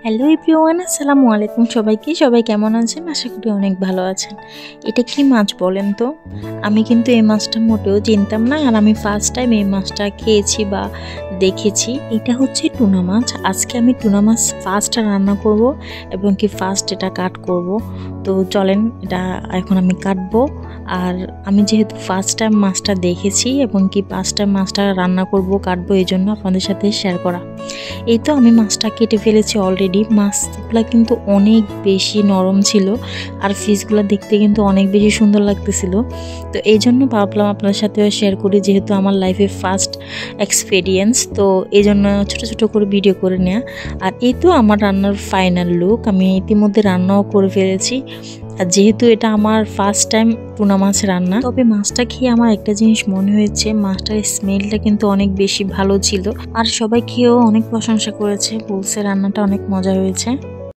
Hello everyone, আসসালামু আলাইকুম। সবাই কেমন আছেন? আশা করি অনেক ভালো আছেন। এটা কি মাছ বলেন তো? আমি কিন্তু এই মাছটা মোটেও চিনতাম না, আর আমি ফার্স্ট টাইম এই মাছটা খেয়েছি বা দেখেছি। এটা হচ্ছে টুনা মাছ। আজকে আমি টুনা মাছ ফার্স্ট রান্না করব এবং কি ফার্স্ট এটা কাট করব। তো চলেন, এটা এখন আমি কাটবো। আর আমি যেহেতু ফার্স্ট টাইম মাছটা দেখেছি এবং কি ফার্স্ট টাইম মাছটা রান্না করব, কাটবো, এই জন্য আপনাদের সাথে শেয়ার করা। এই তো আমি মাছটা কেটে ফেলেছি অলরেডি। মাছগুলো কিন্তু অনেক বেশি নরম ছিল, আর ফিশগুলো দেখতে কিন্তু অনেক বেশি সুন্দর লাগতেছিল। তো এই জন্য ভাবলাম আপনার সাথেও শেয়ার করি, যেহেতু আমার লাইফে ফার্স্ট এক্সপিরিয়েন্স। তো এই জন্য ছোটো ছোটো করে ভিডিও করে নেওয়া। আর এই তো আমার রান্নার ফাইনাল লুক। আমি ইতিমধ্যে রান্নাও করে ফেলেছি। আর যেহেতু এটা আমার ফার্স্ট টাইম টুনা মাছ রান্না, তবে মাছটা খেয়ে আমার একটা জিনিস মনে হয়েছে, মাছটার স্মেলটা কিন্তু অনেক বেশি ভালো ছিল। আর সবাই খেয়েও অনেক প্রশংসা করেছে, বলছে রান্নাটা অনেক মজা হয়েছে।